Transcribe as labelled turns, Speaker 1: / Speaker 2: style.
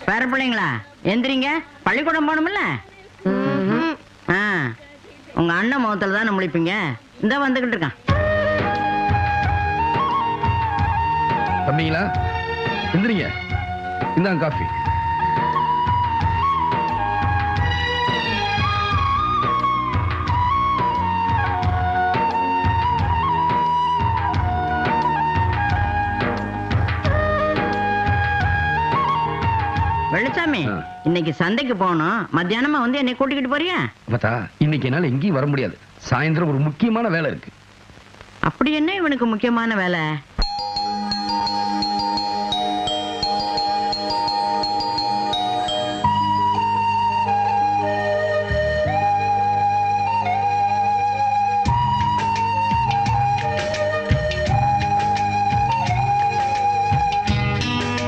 Speaker 1: பேர பிள்ளைங்களா எந்திரிங்க, பள்ளிக்கூடம் போகணும்ல. உங்க அண்ணன் முகத்துல தான் முழிப்பீங்க. இந்த வந்துகிட்டு இருக்கான்.
Speaker 2: தம்பிங்களா எந்திரிங்க, இந்தாங்க காஃபி.
Speaker 1: வெள்ளச்சாமி, இன்னைக்கு சந்தைக்கு போகணும். மத்தியானமா வந்து என்னை கூட்டிக்கிட்டு போறியா?
Speaker 2: பார்த்தா இன்னைக்கு என்னால எங்கேயும் வர முடியாது. சாயந்தரம் ஒரு முக்கியமான வேலை இருக்கு.
Speaker 1: அப்படி என்ன இவனுக்கு முக்கியமான வேலை?